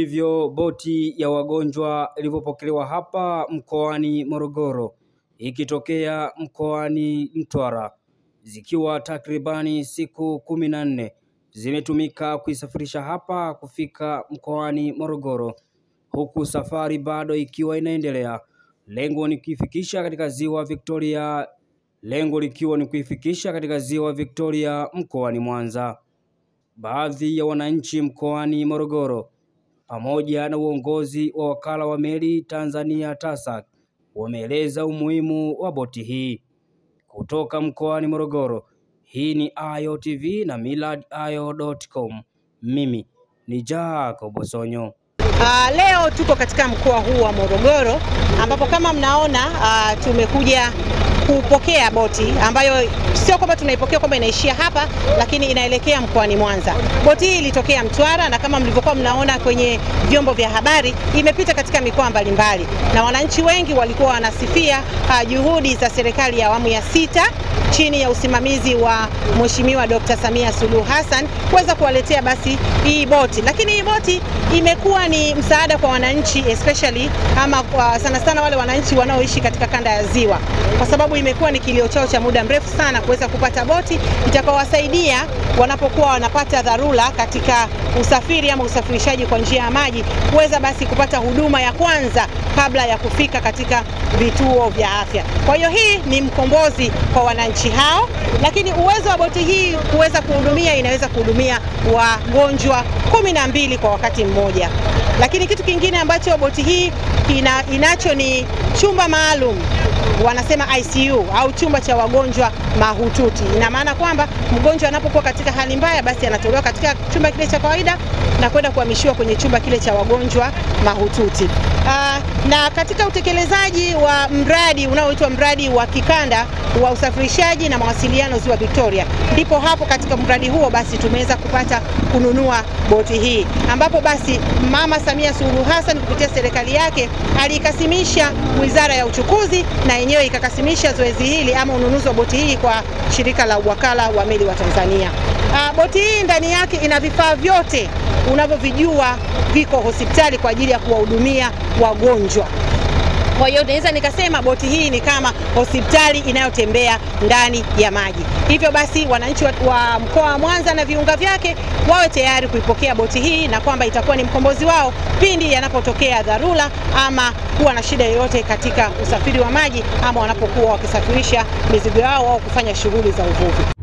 ndivyo boti ya wagonjwa ilivyopokelewa hapa mkoani Morogoro ikitokea mkoani Mtwara, zikiwa takribani siku 14 zimetumika kuisafirisha hapa kufika mkoani Morogoro, huku safari bado ikiwa inaendelea. Lengo ni kuifikisha katika ziwa Victoria mkoani Mwanza. Baadhi ya wananchi mkoani Morogoro pamoja na uongozi wa wakala wa meli Tanzania TASAC wameeleza umuhimu wa boti hii. Kutoka mkoani Morogoro, hii ni Ayo TV na millardayo.com. Mimi ni Jacob Sonyo. Leo tuko katika mkoa huu wa Morogoro ambapo kama mnaona tumekuja kupokea boti ambayo sio kwamba tunaipokea kwamba inaishia hapa, lakini inaelekea mkoani Mwanza. Boti hii ilitokea Mtwara na kama mlivyokuwa mnaona kwenye vyombo vya habari imepita katika mikoa mbalimbali, na wananchi wengi walikuwa wanasifia juhudi za serikali ya awamu ya 6 chini ya usimamizi wa Mheshimiwa Dr. Samia Suluhu Hassan kuweza kuwaletea basi hii boti. Lakini hii boti imekuwa ni msaada kwa wananchi, especially ama sana sana wale wananchi wanaoishi katika kanda ya ziwa, kwa sababu imekuwa ni kilio chao cha muda mrefu sana kuweza kupata boti itakayowasaidia wanapokuwa wanapata dharura katika usafiri ama usafirishaji kwa njia ya maji, kuweza basi kupata huduma ya kwanza kabla ya kufika katika vituo vya afya. Kwa hiyo hii ni mkombozi kwa wananchi hao, lakini uwezo wa boti hii kuweza kuhudumia, inaweza kuhudumia wagonjwa 12 kwa wakati mmoja. Lakini kitu kingine ambacho boti hii inacho ni chumba maalum, wanasema ICU au chumba cha wagonjwa mahututi. Ina maana kwamba mgonjwa anapokuwa katika hali mbaya, basi anatolewa katika chumba kile cha kawaida na kwenda kuhamishiwa kwenye chumba kile cha wagonjwa mahututi. Na katika utekelezaji wa mradi unaoitwa mradi wa kikanda wa usafirishaji na mawasiliano ziwa Victoria, ndipo hapo katika mradi huo basi tumeweza kupata kununua boti hii, ambapo basi Mama Samia Suluhu Hassan kupitia serikali yake alikasimisha Wizara ya Uchukuzi na yenyewe ikakasimisha zoezi hili ama ununuzi wa boti hii kwa shirika la wakala wa meli wa Tanzania. Boti hii ndani yake ina vifaa vyote unavyovijua viko hospitali kwa ajili ya kuwahudumia wagonjwa. Kwa hiyo naweza nikasema boti hii ni kama hospitali inayotembea ndani ya maji. Hivyo basi wananchi wa mkoa wa Mwanza na viunga vyake wawe tayari kuipokea boti hii, na kwamba itakuwa ni mkombozi wao pindi yanapotokea dharura ama kuwa na shida yoyote katika usafiri wa maji ama wanapokuwa wakisafirisha mizigo yao au kufanya shughuli za uvuvi.